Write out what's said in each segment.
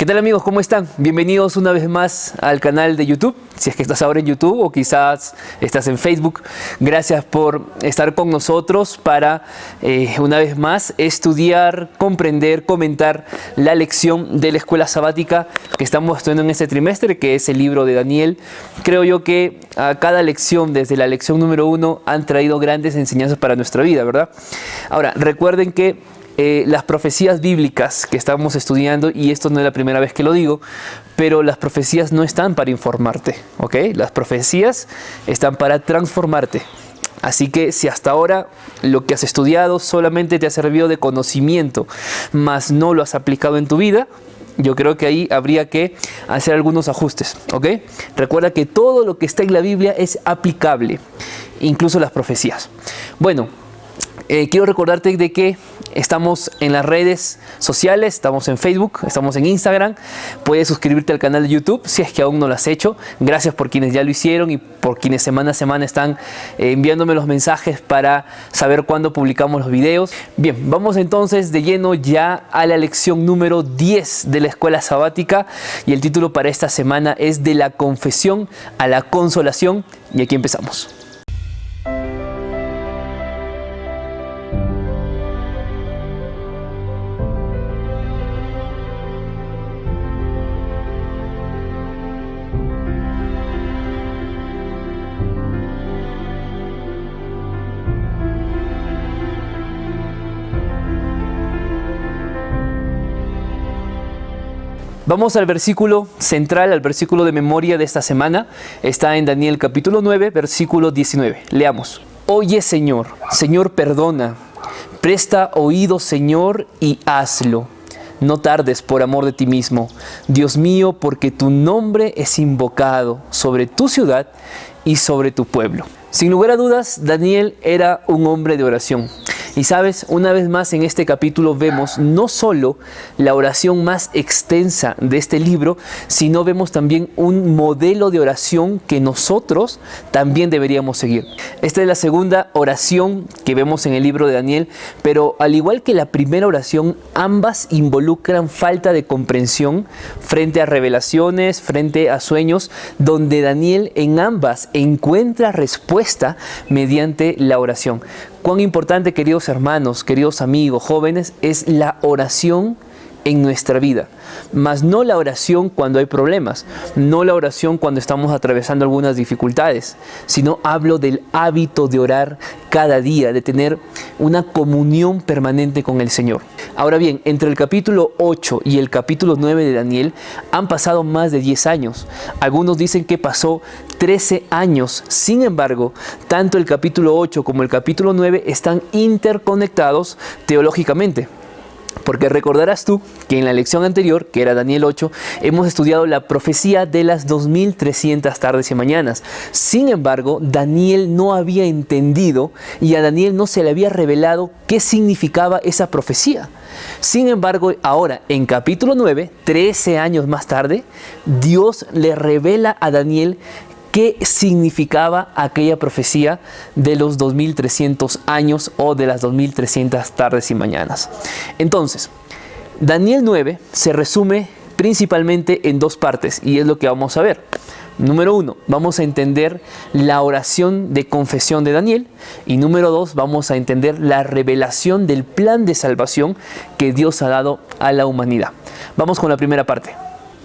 ¿Qué tal amigos? ¿Cómo están? Bienvenidos una vez más al canal de YouTube. Si es que estás ahora en YouTube o quizás estás en Facebook. Gracias por estar con nosotros para una vez más estudiar, comprender, comentar la lección de la escuela sabática que estamos estudiando en este trimestre, que es el libro de Daniel. Creo yo que a cada lección, desde la lección número 1, han traído grandes enseñanzas para nuestra vida, ¿verdad? Ahora, recuerden que las profecías bíblicas que estamos estudiando, y esto no es la primera vez que lo digo, pero las profecías no están para informarte, ¿ok? Las profecías están para transformarte. Así que si hasta ahora lo que has estudiado solamente te ha servido de conocimiento, mas no lo has aplicado en tu vida, yo creo que ahí habría que hacer algunos ajustes, ¿ok? Recuerda que todo lo que está en la Biblia es aplicable, incluso las profecías. Bueno, quiero recordarte de que estamos en las redes sociales, estamos en Facebook, estamos en Instagram. Puedes suscribirte al canal de YouTube si es que aún no lo has hecho. Gracias por quienes ya lo hicieron y por quienes semana a semana están enviándome los mensajes para saber cuándo publicamos los videos. Bien, vamos entonces de lleno ya a la lección número 10 de la escuela sabática, y el título para esta semana es De la confesión a la consolación, y aquí empezamos. Vamos al versículo central, al versículo de memoria de esta semana. Está en Daniel capítulo 9, versículo 19. Leamos. Oye, Señor, Señor, perdona. Presta oído, Señor, y hazlo. No tardes por amor de ti mismo, Dios mío, porque tu nombre es invocado sobre tu ciudad y sobre tu pueblo. Sin lugar a dudas, Daniel era un hombre de oración. Y sabes, una vez más en este capítulo vemos no solo la oración más extensa de este libro, sino vemos también un modelo de oración que nosotros también deberíamos seguir. Esta es la segunda oración que vemos en el libro de Daniel, pero al igual que la primera oración, ambas involucran falta de comprensión frente a revelaciones, frente a sueños, donde Daniel en ambas encuentra respuesta mediante la oración. Cuán importante, queridos hermanos, queridos amigos, jóvenes, es la oración en nuestra vida, mas no la oración cuando hay problemas, no la oración cuando estamos atravesando algunas dificultades, sino hablo del hábito de orar cada día, de tener una comunión permanente con el Señor. Ahora bien, entre el capítulo 8 y el capítulo 9 de Daniel han pasado más de 10 años. Algunos dicen que pasó 13 años. Sin embargo, tanto el capítulo 8 como el capítulo 9 están interconectados teológicamente. Porque recordarás tú que en la lección anterior, que era Daniel 8, hemos estudiado la profecía de las 2300 tardes y mañanas. Sin embargo, Daniel no había entendido y a Daniel no se le había revelado qué significaba esa profecía. Sin embargo, ahora en capítulo 9, 13 años más tarde, Dios le revela a Daniel qué significaba aquella profecía de los 2300 años o de las 2300 tardes y mañanas. Entonces, Daniel 9 se resume principalmente en dos partes, y es lo que vamos a ver. Número 1, vamos a entender la oración de confesión de Daniel, y número 2, vamos a entender la revelación del plan de salvación que Dios ha dado a la humanidad. Vamos con la primera parte.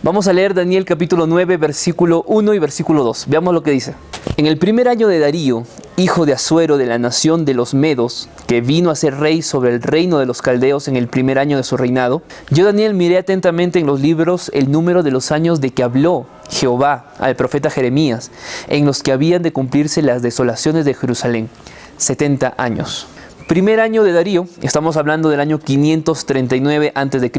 Vamos a leer Daniel capítulo 9, versículo 1 y versículo 2. Veamos lo que dice. En el primer año de Darío, hijo de Asuero de la nación de los Medos, que vino a ser rey sobre el reino de los caldeos en el primer año de su reinado, yo, Daniel, miré atentamente en los libros el número de los años de que habló Jehová al profeta Jeremías, en los que habían de cumplirse las desolaciones de Jerusalén, 70 años. Primer año de Darío, estamos hablando del año 539 a.C.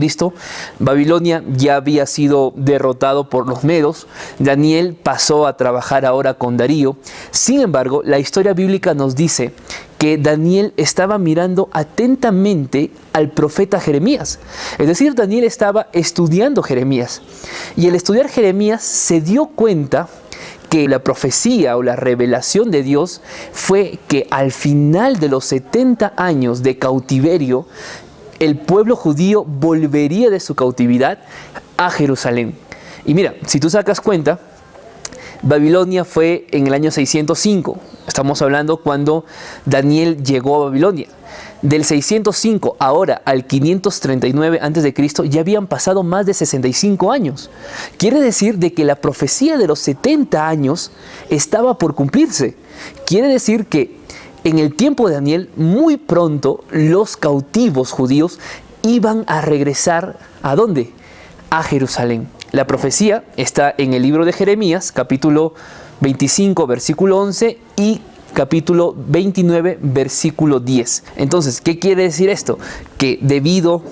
Babilonia ya había sido derrotado por los medos. Daniel pasó a trabajar ahora con Darío. Sin embargo, la historia bíblica nos dice que Daniel estaba mirando atentamente al profeta Jeremías. Es decir, Daniel estaba estudiando Jeremías. Y al estudiar Jeremías se dio cuenta que la profecía o la revelación de Dios fue que al final de los 70 años de cautiverio, el pueblo judío volvería de su cautividad a Jerusalén. Y mira, si tú sacas cuenta, Babilonia fue en el año 605. Estamos hablando cuando Daniel llegó a Babilonia. Del 605 ahora al 539 a.C. ya habían pasado más de 65 años. Quiere decir de que la profecía de los 70 años estaba por cumplirse. Quiere decir que en el tiempo de Daniel, muy pronto los cautivos judíos iban a regresar ¿a dónde? A Jerusalén. La profecía está en el libro de Jeremías, capítulo 25, versículo 11 y capítulo 29, versículo 10. Entonces, ¿qué quiere decir esto? Que debido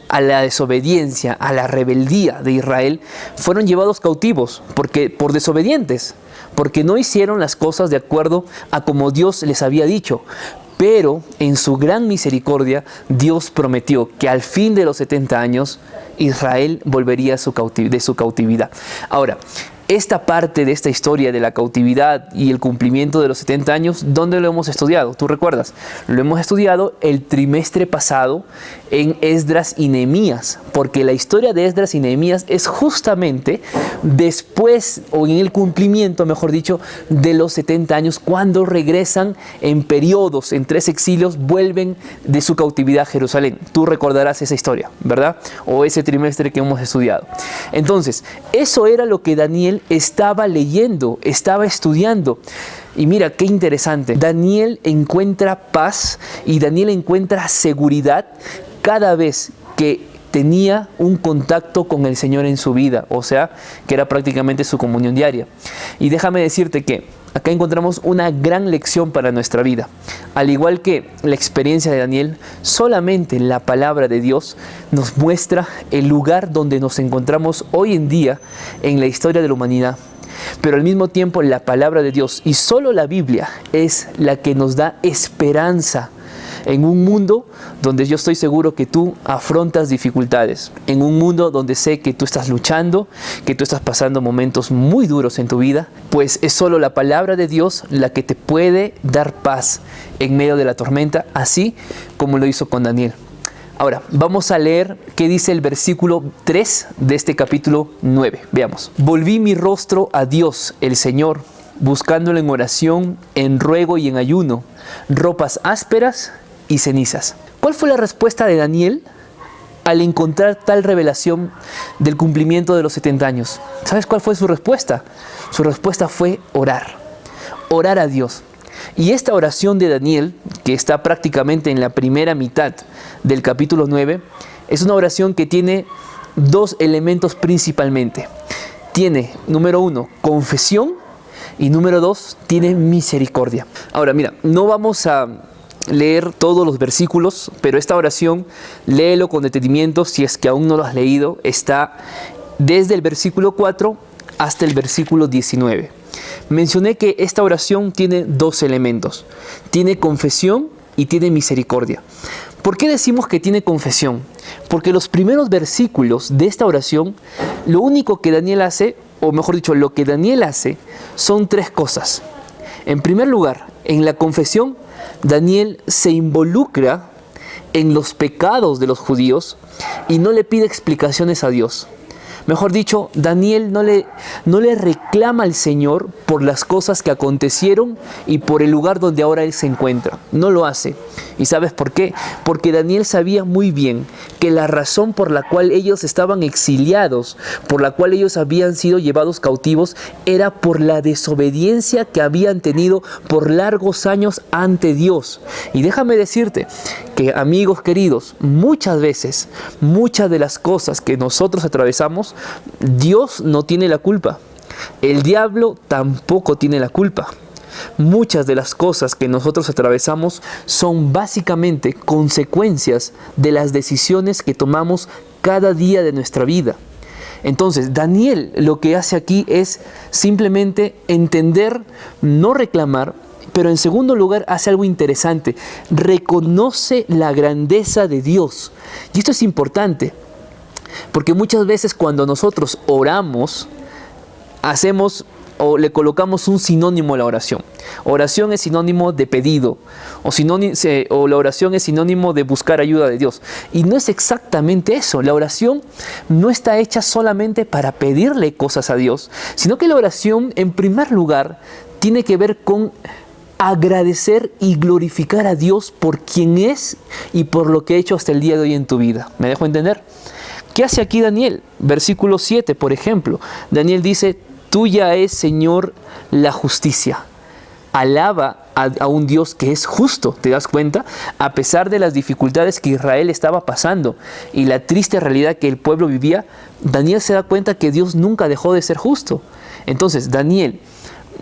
a la desobediencia, a la rebeldía de Israel, fueron llevados cautivos por desobedientes, porque no hicieron las cosas de acuerdo a como Dios les había dicho. Pero en su gran misericordia, Dios prometió que al fin de los 70 años, Israel volvería de su cautividad. Ahora, esta parte de esta historia de la cautividad y el cumplimiento de los 70 años, ¿dónde lo hemos estudiado? ¿Tú recuerdas? Lo hemos estudiado el trimestre pasado en Esdras y Nehemías, porque la historia de Esdras y Nehemías es justamente después, o en el cumplimiento, mejor dicho, de los 70 años, cuando regresan en periodos, en 3 exilios, vuelven de su cautividad a Jerusalén. Tú recordarás esa historia, ¿verdad? O ese trimestre que hemos estudiado. Entonces, eso era lo que Daniel estaba leyendo, estaba estudiando. Y mira qué interesante, Daniel encuentra paz y Daniel encuentra seguridad cada vez que tenía un contacto con el Señor en su vida, o sea, que era prácticamente su comunión diaria. Y déjame decirte que acá encontramos una gran lección para nuestra vida. Al igual que la experiencia de Daniel, solamente la palabra de Dios nos muestra el lugar donde nos encontramos hoy en día en la historia de la humanidad. Pero al mismo tiempo la palabra de Dios y solo la Biblia es la que nos da esperanza en un mundo donde yo estoy seguro que tú afrontas dificultades, en un mundo donde sé que tú estás luchando, que tú estás pasando momentos muy duros en tu vida, pues es solo la palabra de Dios la que te puede dar paz en medio de la tormenta, así como lo hizo con Daniel. Ahora, vamos a leer qué dice el versículo 3 de este capítulo 9. Veamos. Volví mi rostro a Dios, el Señor, buscándolo en oración, en ruego y en ayuno, ropas ásperas y cenizas. ¿Cuál fue la respuesta de Daniel al encontrar tal revelación del cumplimiento de los 70 años? ¿Sabes cuál fue su respuesta? Su respuesta fue orar. Orar a Dios. Y esta oración de Daniel, que está prácticamente en la primera mitad del capítulo 9, es una oración que tiene 2 elementos principalmente. Tiene, número 1, confesión, y número 2, tiene misericordia. Ahora, mira, no vamos a leer todos los versículos, pero esta oración, léelo con detenimiento si es que aún no lo has leído. Está desde el versículo 4 hasta el versículo 19. Mencioné que esta oración tiene 2 elementos. Tiene confesión y tiene misericordia. ¿Por qué decimos que tiene confesión? Porque los primeros versículos de esta oración, lo único que Daniel hace, o mejor dicho, lo que Daniel hace, son 3 cosas. En primer lugar, en la confesión, Daniel se involucra en los pecados de los judíos y no le pide explicaciones a Dios. Mejor dicho, Daniel no le reclama al Señor por las cosas que acontecieron y por el lugar donde ahora él se encuentra. No lo hace. ¿Y sabes por qué? Porque Daniel sabía muy bien que la razón por la cual ellos estaban exiliados, por la cual ellos habían sido llevados cautivos, era por la desobediencia que habían tenido por largos años ante Dios. Y déjame decirte que, amigos queridos, muchas veces, muchas de las cosas que nosotros atravesamos, Dios no tiene la culpa. El diablo tampoco tiene la culpa. Muchas de las cosas que nosotros atravesamos son básicamente consecuencias de las decisiones que tomamos cada día de nuestra vida. Entonces, Daniel lo que hace aquí es simplemente entender, no reclamar, pero en segundo lugar hace algo interesante. Reconoce la grandeza de Dios. Y esto es importante, porque muchas veces cuando nosotros oramos, hacemos o le colocamos un sinónimo a la oración. Oración es sinónimo de pedido, o la oración es sinónimo de buscar ayuda de Dios. Y no es exactamente eso. La oración no está hecha solamente para pedirle cosas a Dios, sino que la oración, en primer lugar, tiene que ver con agradecer y glorificar a Dios por quien es y por lo que ha hecho hasta el día de hoy en tu vida. ¿Me dejo entender? ¿Qué hace aquí Daniel? Versículo 7, por ejemplo. Daniel dice: tuya es, Señor, la justicia. Alaba a un Dios que es justo. ¿Te das cuenta? A pesar de las dificultades que Israel estaba pasando y la triste realidad que el pueblo vivía, Daniel se da cuenta que Dios nunca dejó de ser justo. Entonces, Daniel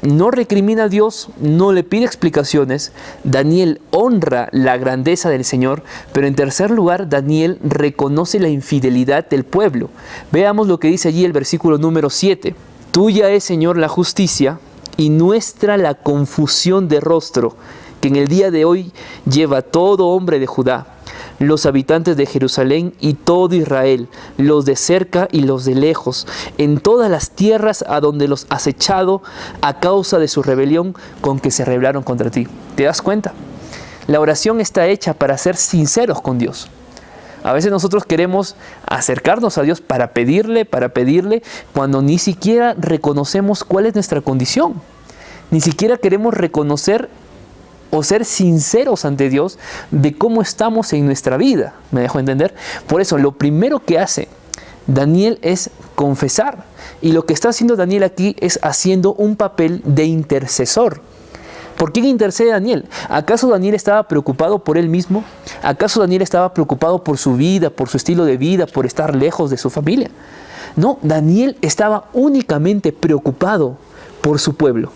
no recrimina a Dios, no le pide explicaciones. Daniel honra la grandeza del Señor, pero en tercer lugar, Daniel reconoce la infidelidad del pueblo. Veamos lo que dice allí el versículo número 7. Tuya es, Señor, la justicia y nuestra la confusión de rostro, que en el día de hoy lleva todo hombre de Judá, los habitantes de Jerusalén y todo Israel, los de cerca y los de lejos, en todas las tierras a donde los has echado a causa de su rebelión con que se rebelaron contra ti. ¿Te das cuenta? La oración está hecha para ser sinceros con Dios. A veces nosotros queremos acercarnos a Dios para pedirle, cuando ni siquiera reconocemos cuál es nuestra condición. Ni siquiera queremos reconocer o ser sinceros ante Dios de cómo estamos en nuestra vida. ¿Me dejo entender? Por eso, lo primero que hace Daniel es confesar. Y lo que está haciendo Daniel aquí es haciendo un papel de intercesor. ¿Por qué intercede Daniel? ¿Acaso Daniel estaba preocupado por él mismo? ¿Acaso Daniel estaba preocupado por su vida, por su estilo de vida, por estar lejos de su familia? No, Daniel estaba únicamente preocupado por su pueblo.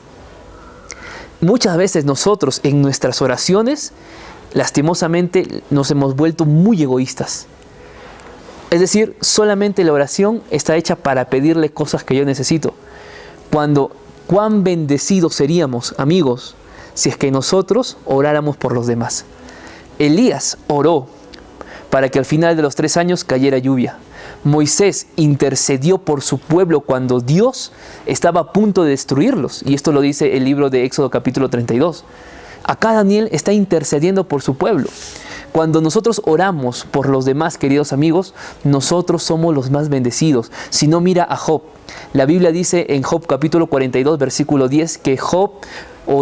Muchas veces nosotros en nuestras oraciones, lastimosamente, nos hemos vuelto muy egoístas. Es decir, solamente la oración está hecha para pedirle cosas que yo necesito. Cuán bendecidos seríamos, amigos, si es que nosotros oráramos por los demás. Elías oró para que al final de los 3 años cayera lluvia. Moisés intercedió por su pueblo cuando Dios estaba a punto de destruirlos. Y esto lo dice el libro de Éxodo capítulo 32. Acá Daniel está intercediendo por su pueblo. Cuando nosotros oramos por los demás, queridos amigos, nosotros somos los más bendecidos. Si no, mira a Job. La Biblia dice en Job capítulo 42, versículo 10, que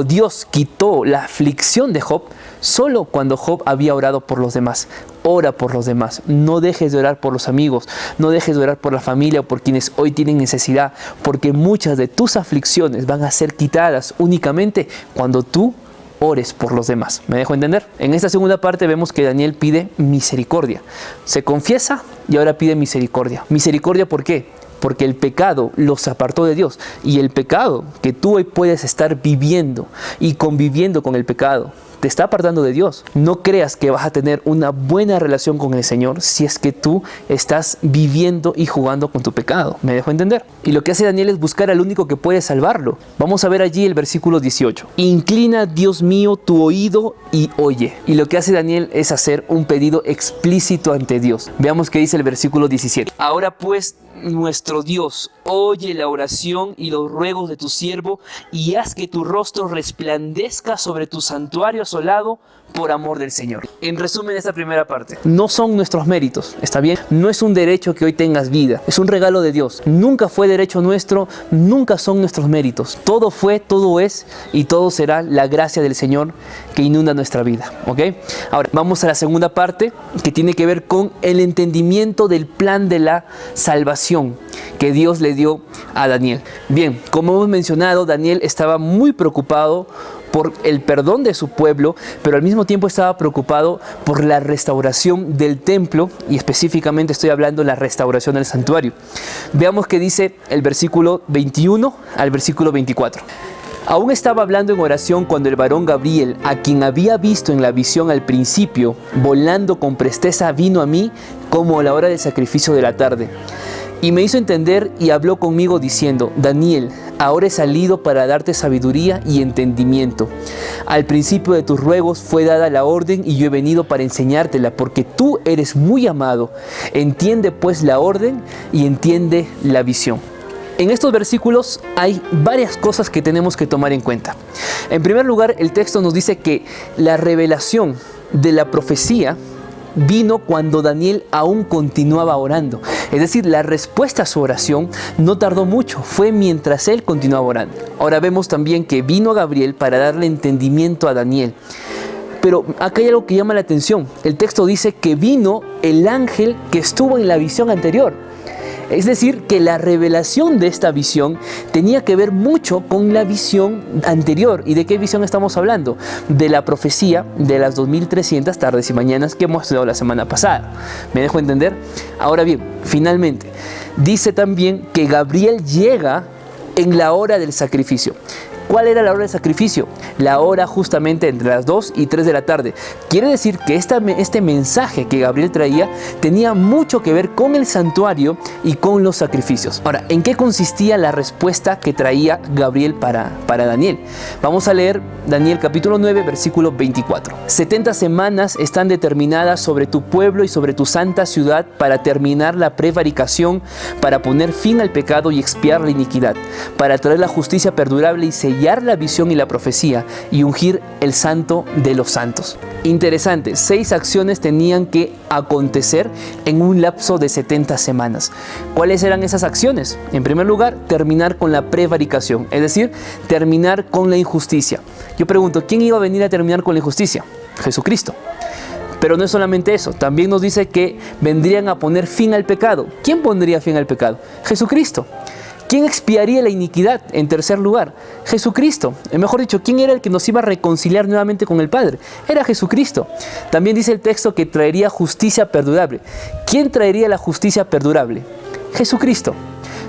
Dios quitó la aflicción de Job solo cuando Job había orado por los demás. Ora por los demás. No dejes de orar por los amigos. No dejes de orar por la familia o por quienes hoy tienen necesidad. Porque muchas de tus aflicciones van a ser quitadas únicamente cuando tú ores por los demás. ¿Me dejo entender? En esta segunda parte vemos que Daniel pide misericordia. Se confiesa y ahora pide misericordia. ¿Misericordia por qué? Porque el pecado los apartó de Dios. Y el pecado que tú hoy puedes estar viviendo y conviviendo con el pecado te está apartando de Dios. No creas que vas a tener una buena relación con el Señor si es que tú estás viviendo y jugando con tu pecado. ¿Me dejo entender? Y lo que hace Daniel es buscar al único que puede salvarlo. Vamos a ver allí el versículo 18. Inclina, Dios mío, tu oído y oye. Y lo que hace Daniel es hacer un pedido explícito ante Dios. Veamos qué dice el versículo 17. Ahora pues, nuestro Dios, oye la oración y los ruegos de tu siervo y haz que tu rostro resplandezca sobre tu santuario asolado por amor del Señor. En resumen, esta primera parte, no son nuestros méritos, ¿está bien? No es un derecho que hoy tengas vida, es un regalo de Dios. Nunca fue derecho nuestro, nunca son nuestros méritos. Todo fue, todo es y todo será la gracia del Señor que inunda nuestra vida, ¿ok? Ahora, vamos a la segunda parte que tiene que ver con el entendimiento del plan de la salvación que Dios le dio a Daniel. Bien, como hemos mencionado, Daniel estaba muy preocupado por el perdón de su pueblo, pero al mismo tiempo estaba preocupado por la restauración del templo, y específicamente estoy hablando de la restauración del santuario. Veamos qué dice el versículo 21 al versículo 24. Aún estaba hablando en oración cuando el varón Gabriel, a quien había visto en la visión al principio, volando con presteza, vino a mí como a la hora del sacrificio de la tarde. Y me hizo entender y habló conmigo diciendo: Daniel, ahora he salido para darte sabiduría y entendimiento. Al principio de tus ruegos fue dada la orden y yo he venido para enseñártela, porque tú eres muy amado. Entiende pues la orden y entiende la visión. En estos versículos hay varias cosas que tenemos que tomar en cuenta. En primer lugar, el texto nos dice que la revelación de la profecía vino cuando Daniel aún continuaba orando. Es decir, la respuesta a su oración no tardó mucho, fue mientras él continuaba orando. Ahora vemos también que vino Gabriel para darle entendimiento a Daniel. Pero acá hay algo que llama la atención. El texto dice que vino el ángel que estuvo en la visión anterior. Es decir, que la revelación de esta visión tenía que ver mucho con la visión anterior. ¿Y de qué visión estamos hablando? De la profecía de las 2300 tardes y mañanas que hemos estudiado la semana pasada. ¿Me dejo entender? Ahora bien, finalmente, dice también que Gabriel llega en la hora del sacrificio. ¿Cuál era la hora del sacrificio? La hora justamente entre las 2 y 3 de la tarde. Quiere decir que este mensaje que Gabriel traía tenía mucho que ver con el santuario y con los sacrificios. Ahora, ¿en qué consistía la respuesta que traía Gabriel para Daniel? Vamos a leer Daniel capítulo 9, versículo 24. 70 semanas están determinadas sobre tu pueblo y sobre tu santa ciudad para terminar la prevaricación, para poner fin al pecado y expiar la iniquidad, para traer la justicia perdurable y sellar la visión y la profecía y ungir el santo de los santos. Interesante, 6 acciones tenían que acontecer en un lapso de 70 semanas. ¿Cuáles eran esas acciones? En primer lugar, terminar con la prevaricación, es decir, terminar con la injusticia. Yo pregunto, ¿quién iba a venir a terminar con la injusticia? Jesucristo. Pero no es solamente eso, también nos dice que vendrían a poner fin al pecado. ¿Quién pondría fin al pecado? Jesucristo. ¿Quién expiaría la iniquidad? En tercer lugar, Jesucristo. Mejor dicho, ¿quién era el que nos iba a reconciliar nuevamente con el Padre? Era Jesucristo. También dice el texto que traería justicia perdurable. ¿Quién traería la justicia perdurable? Jesucristo.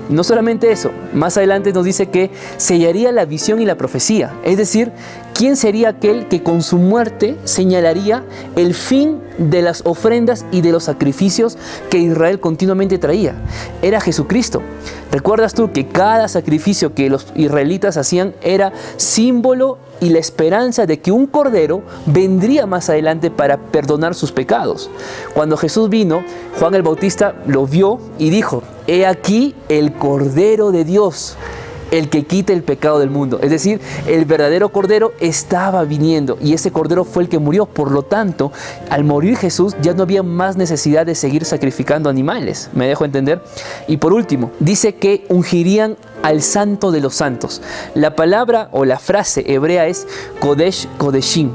No solamente eso, más adelante nos dice que sellaría la visión y la profecía. Es decir, ¿quién sería aquel que con su muerte señalaría el fin de las ofrendas y de los sacrificios que Israel continuamente traía? Era Jesucristo. ¿Recuerdas tú que cada sacrificio que los israelitas hacían era símbolo y la esperanza de que un cordero vendría más adelante para perdonar sus pecados? Cuando Jesús vino, Juan el Bautista lo vio y dijo: «He aquí el Cordero de Dios, el que quita el pecado del mundo». Es decir, el verdadero Cordero estaba viniendo y ese Cordero fue el que murió. Por lo tanto, al morir Jesús ya no había más necesidad de seguir sacrificando animales. ¿Me dejo entender? Y por último, dice que ungirían al Santo de los Santos. La palabra o la frase hebrea es Kodesh Kodeshim.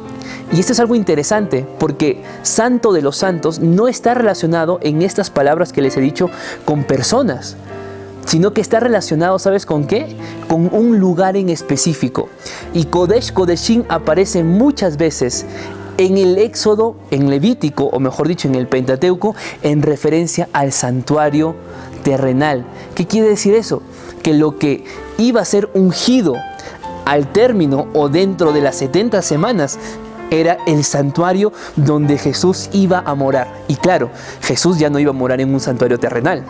Y esto es algo interesante porque Santo de los Santos no está relacionado en estas palabras que les he dicho con personas, sino que está relacionado, ¿sabes con qué? Con un lugar en específico. Y Kodesh Kodeshim aparece muchas veces en el Éxodo, en Levítico, o mejor dicho, en el Pentateuco, en referencia al santuario terrenal. ¿Qué quiere decir eso? Que lo que iba a ser ungido al término o dentro de las 70 semanas era el santuario donde Jesús iba a morar. Y claro, Jesús ya no iba a morar en un santuario terrenal.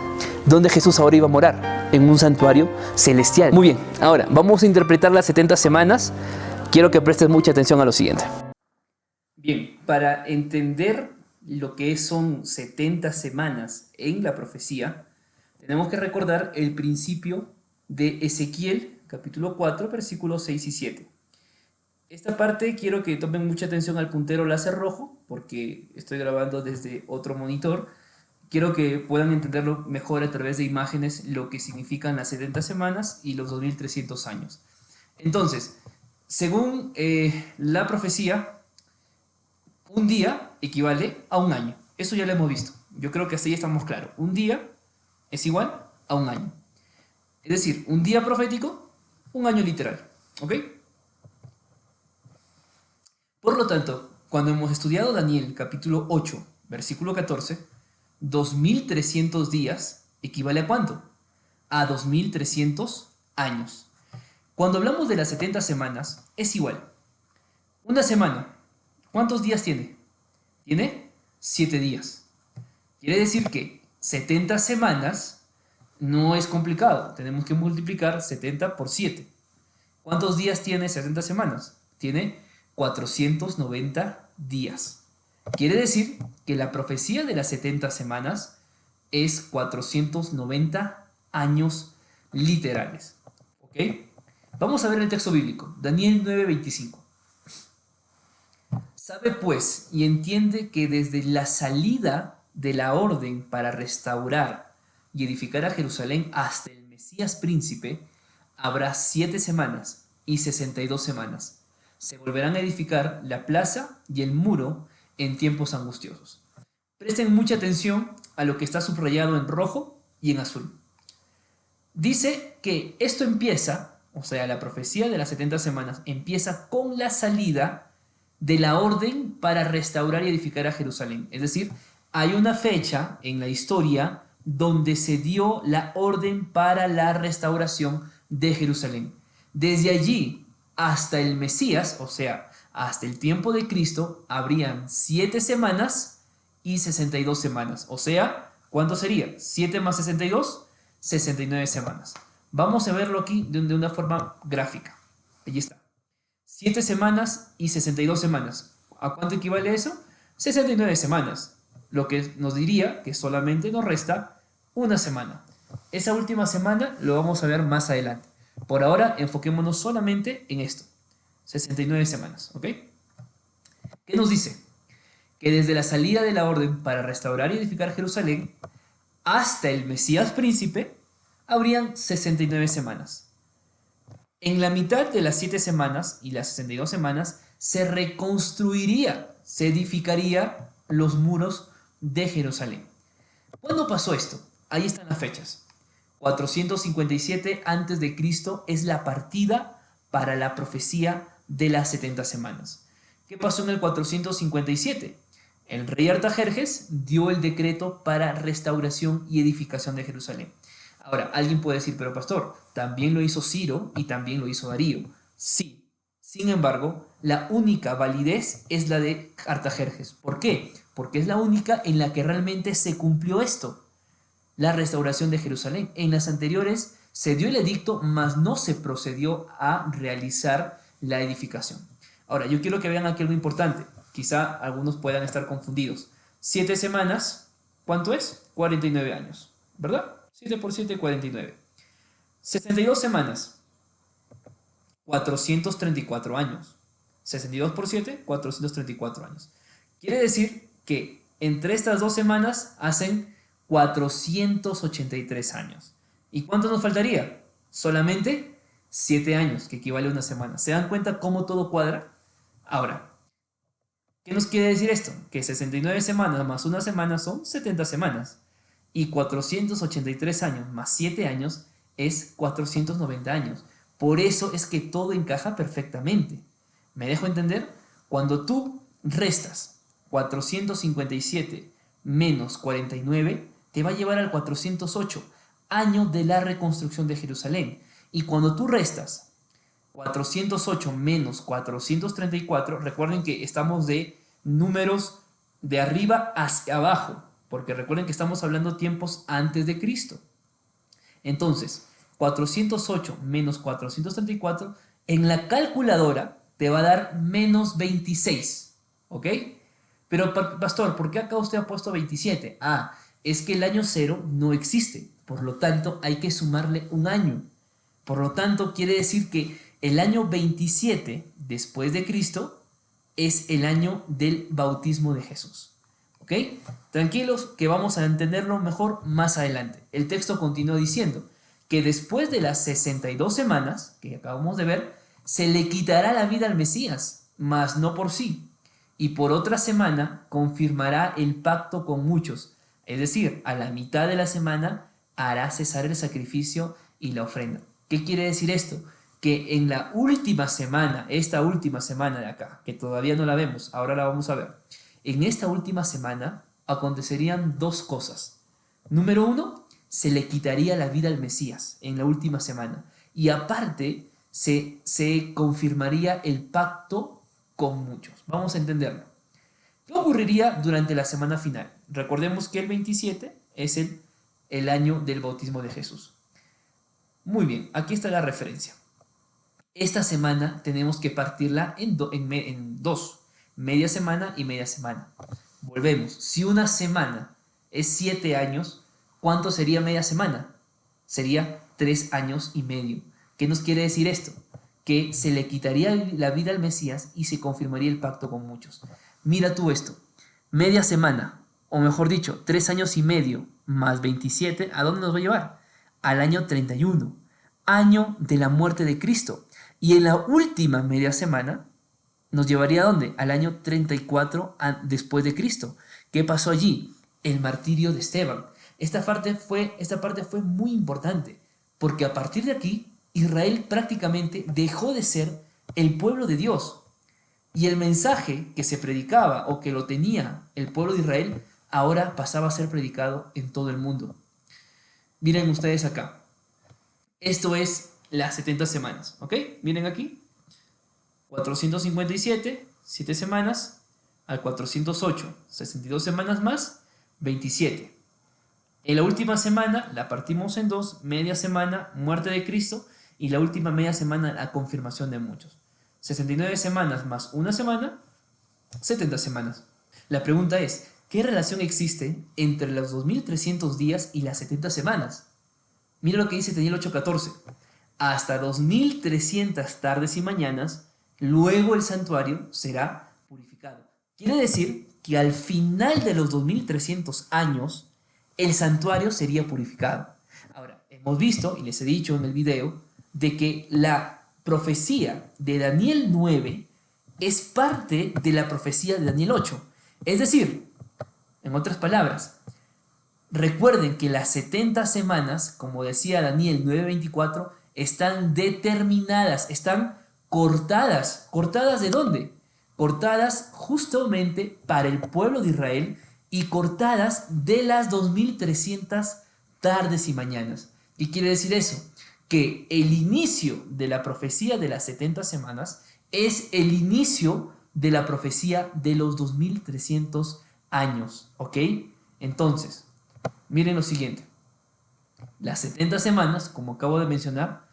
¿Dónde Jesús ahora iba a morar? En un santuario celestial. Muy bien, ahora vamos a interpretar las 70 semanas. Quiero que prestes mucha atención a lo siguiente. Bien, para entender lo que son 70 semanas en la profecía, tenemos que recordar el principio de Ezequiel, capítulo 4, versículos 6 y 7. Esta parte quiero que tomen mucha atención al puntero láser rojo, porque estoy grabando desde otro monitor. Quiero que puedan entenderlo mejor a través de imágenes lo que significan las 70 semanas y los 2300 años. Entonces, según la profecía, un día equivale a un año. Eso ya lo hemos visto. Yo creo que hasta ahí estamos claros. Un día es igual a un año. Es decir, un día profético, un año literal. ¿Ok? Por lo tanto, cuando hemos estudiado Daniel capítulo 8, versículo 14, 2300 días equivale a ¿cuánto? A 2300 años. Cuando hablamos de las 70 semanas, es igual. Una semana, ¿cuántos días tiene? Tiene 7 días. Quiere decir que 70 semanas no es complicado. Tenemos que multiplicar 70 por 7. ¿Cuántos días tiene 70 semanas? Tiene 490 días. Quiere decir que la profecía de las 70 semanas es 490 años literales. ¿Ok? Vamos a ver el texto bíblico, Daniel 9:25. Sabe pues y entiende que desde la salida de la orden para restaurar y edificar a Jerusalén hasta el Mesías príncipe, habrá 7 semanas y 62 semanas. Se volverán a edificar la plaza y el muro en tiempos angustiosos. Presten mucha atención a lo que está subrayado en rojo y en azul. Dice que esto empieza, o sea, la profecía de las 70 semanas empieza con la salida de la orden para restaurar y edificar a Jerusalén. Es decir, hay una fecha en la historia donde se dio la orden para la restauración de Jerusalén. Desde allí hasta el Mesías, o sea, hasta el tiempo de Cristo, habrían 7 semanas y 62 semanas. O sea, ¿cuánto sería? 7 más 62, 69 semanas. Vamos a verlo aquí de una forma gráfica. Allí está. 7 semanas y 62 semanas. ¿A cuánto equivale eso? 69 semanas. Lo que nos diría que solamente nos resta una semana. Esa última semana lo vamos a ver más adelante. Por ahora, enfoquémonos solamente en esto. 69 semanas, ¿ok? ¿Qué nos dice? Que desde la salida de la orden para restaurar y edificar Jerusalén hasta el Mesías príncipe, habrían 69 semanas. En la mitad de las 7 semanas y las 62 semanas se reconstruiría, se edificaría los muros de Jerusalén. ¿Cuándo pasó esto? Ahí están las fechas. 457 a.C. es la partida para la profecía de las 70 semanas. ¿Qué pasó en el 457? El rey Artajerjes dio el decreto para restauración y edificación de Jerusalén. Ahora, alguien puede decir, pero pastor, también lo hizo Ciro y también lo hizo Darío. Sí. Sin embargo, la única validez es la de Artajerjes. ¿Por qué? Porque es la única en la que realmente se cumplió esto, la restauración de Jerusalén. En las anteriores se dio el edicto, mas no se procedió a realizar la edificación. Ahora, yo quiero que vean aquí algo importante. Quizá algunos puedan estar confundidos. 7 semanas, ¿cuánto es? 49 años, ¿verdad? 7 por 7, 49. 62 semanas, 434 años. 62 por 7, 434 años. Quiere decir que entre estas 2 semanas hacen 483 años. ¿Y cuánto nos faltaría? Solamente 7 años, que equivale a una semana. ¿Se dan cuenta cómo todo cuadra? Ahora, ¿qué nos quiere decir esto? Que 69 semanas más una semana son 70 semanas. Y 483 años más 7 años es 490 años. Por eso es que todo encaja perfectamente. ¿Me dejo entender? Cuando tú restas 457 menos 49, te va a llevar al 408, año de la reconstrucción de Jerusalén. Y cuando tú restas 408 menos 434, recuerden que estamos de números de arriba hacia abajo, porque recuerden que estamos hablando tiempos antes de Cristo. Entonces, 408 menos 434, en la calculadora te va a dar menos 26, ¿ok? Pero, pastor, ¿por qué acá usted ha puesto 27? Ah, es que el año 0 no existe, por lo tanto hay que sumarle un año. Por lo tanto, quiere decir que el año 27 después de Cristo es el año del bautismo de Jesús. ¿Ok? Tranquilos, que vamos a entenderlo mejor más adelante. El texto continúa diciendo que después de las 62 semanas que acabamos de ver, se le quitará la vida al Mesías, mas no por sí. Y por otra semana confirmará el pacto con muchos. Es decir, a la mitad de la semana hará cesar el sacrificio y la ofrenda. ¿Qué quiere decir esto? Que en la última semana, esta última semana de acá, que todavía no la vemos, ahora la vamos a ver. En esta última semana acontecerían dos cosas. Número uno, se le quitaría la vida al Mesías en la última semana. Y aparte, se confirmaría el pacto con muchos. Vamos a entenderlo. ¿Qué ocurriría durante la semana final? Recordemos que el 27 es el año del bautismo de Jesús. Muy bien, aquí está la referencia. Esta semana tenemos que partirla en dos, media semana y media semana. Volvemos, si una semana es 7 años, ¿cuánto sería media semana? Sería 3 años y medio. ¿Qué nos quiere decir esto? Que se le quitaría la vida al Mesías y se confirmaría el pacto con muchos. Mira tú esto, media semana, o mejor dicho, 3 años y medio más 27, ¿a dónde nos va a llevar? Al año 31, año de la muerte de Cristo. Y en la última media semana nos llevaría ¿a dónde? Al año 34 después de Cristo. ¿Qué pasó allí? El martirio de Esteban. Esta parte fue muy importante, porque a partir de aquí, Israel prácticamente dejó de ser el pueblo de Dios. Y el mensaje que se predicaba o que lo tenía el pueblo de Israel, ahora pasaba a ser predicado en todo el mundo. Miren ustedes acá. Esto es las 70 semanas, ¿ok? Miren aquí. 457, 7 semanas, al 408, 62 semanas más, 27. En la última semana la partimos en dos, media semana, muerte de Cristo, y la última media semana, la confirmación de muchos. 69 semanas más una semana, 70 semanas. La pregunta es, ¿qué relación existe entre los 2300 días y las 70 semanas? Mira lo que dice Daniel 8:14. Hasta 2300 tardes y mañanas, luego el santuario será purificado. Quiere decir que al final de los 2300 años, el santuario sería purificado. Ahora, hemos visto, y les he dicho en el video, de que la profecía de Daniel 9 es parte de la profecía de Daniel 8. Es decir, en otras palabras, recuerden que las 70 semanas, como decía Daniel 9:24, están determinadas, están cortadas. ¿Cortadas de dónde? Cortadas justamente para el pueblo de Israel y cortadas de las 2300 tardes y mañanas. ¿Qué quiere decir eso? Que el inicio de la profecía de las 70 semanas es el inicio de la profecía de los 2300 años, ¿ok? Entonces, miren lo siguiente. Las 70 semanas, como acabo de mencionar,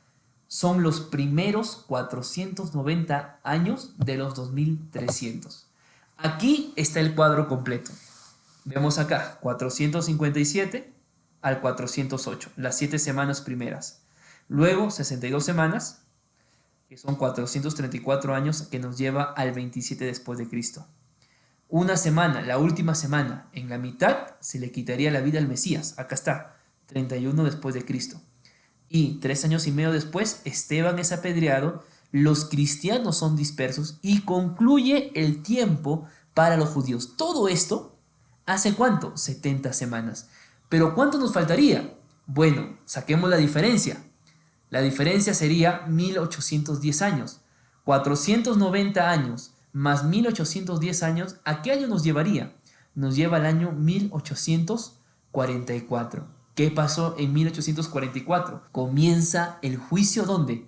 son los primeros 490 años de los 2300. Aquí está el cuadro completo. Vemos acá, 457 al 408, las 7 semanas primeras. Luego, 62 semanas, que son 434 años, que nos lleva al 27 después de Cristo. Una semana, la última semana, en la mitad se le quitaría la vida al Mesías. Acá está, 31 después de Cristo. Y 3 años y medio después, Esteban es apedreado, los cristianos son dispersos y concluye el tiempo para los judíos. Todo esto, ¿hace cuánto? 70 semanas. ¿Pero cuánto nos faltaría? Bueno, saquemos la diferencia. La diferencia sería 1810 años. 490 años más 1810 años, ¿a qué año nos llevaría? Nos lleva al año 1844. ¿Qué pasó en 1844? Comienza el juicio, ¿dónde?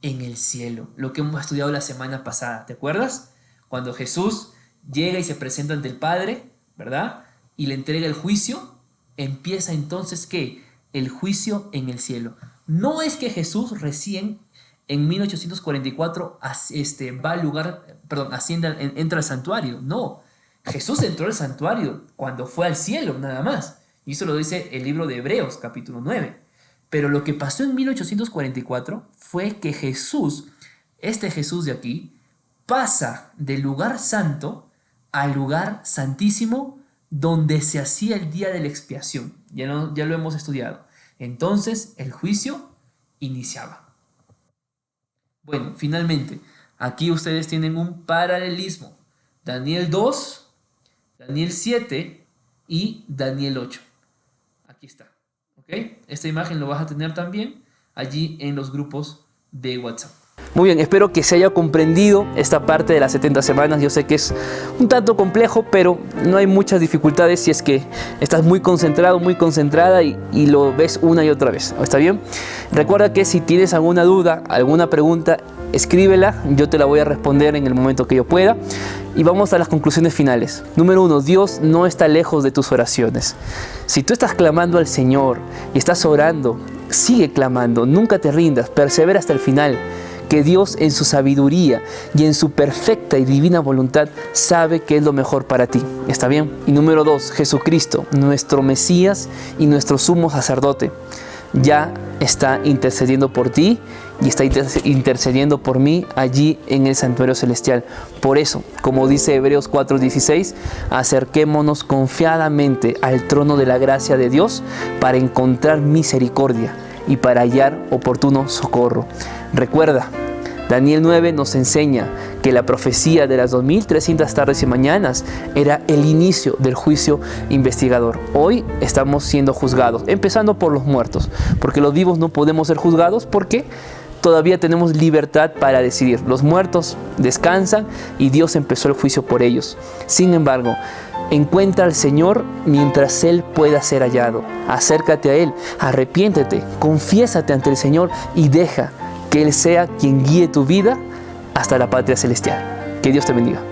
En el cielo. Lo que hemos estudiado la semana pasada, ¿te acuerdas? Cuando Jesús llega y se presenta ante el Padre, ¿verdad? Y le entrega el juicio, empieza entonces, ¿qué? El juicio en el cielo. No es que Jesús recién en 1844 va al lugar, entra al santuario. No, Jesús entró al santuario cuando fue al cielo, nada más. Y eso lo dice el libro de Hebreos, capítulo 9. Pero lo que pasó en 1844 fue que Jesús, este Jesús de aquí, pasa del lugar santo al lugar santísimo donde se hacía el día de la expiación. Ya lo hemos estudiado. Entonces el juicio iniciaba. Bueno, finalmente, aquí ustedes tienen un paralelismo. Daniel 2, Daniel 7 y Daniel 8. Aquí está. ¿Ok? Esta imagen lo vas a tener también allí en los grupos de WhatsApp. Muy bien, espero que se haya comprendido esta parte de las 70 semanas. Yo sé que es un tanto complejo, pero no hay muchas dificultades si es que estás muy concentrado, muy concentrada y lo ves una y otra vez. ¿Está bien? Recuerda que si tienes alguna duda, alguna pregunta, escríbela. Yo te la voy a responder en el momento que yo pueda. Y vamos a las conclusiones finales. Número 1, Dios no está lejos de tus oraciones. Si tú estás clamando al Señor y estás orando, sigue clamando, nunca te rindas, persevera hasta el final. Que Dios en su sabiduría y en su perfecta y divina voluntad sabe qué es lo mejor para ti. ¿Está bien? Y número 2, Jesucristo, nuestro Mesías y nuestro sumo sacerdote, ya está intercediendo por ti y está intercediendo por mí allí en el santuario celestial. Por eso, como dice Hebreos 4:16, acerquémonos confiadamente al trono de la gracia de Dios para encontrar misericordia y para hallar oportuno socorro. Recuerda, Daniel 9 nos enseña que la profecía de las 2300 tardes y mañanas era el inicio del juicio investigador. Hoy estamos siendo juzgados, empezando por los muertos, porque los vivos no podemos ser juzgados porque todavía tenemos libertad para decidir. Los muertos descansan y Dios empezó el juicio por ellos. Sin embargo, encuentra al Señor mientras Él pueda ser hallado. Acércate a Él, arrepiéntete, confiésate ante el Señor y deja que Él sea quien guíe tu vida hasta la patria celestial. Que Dios te bendiga.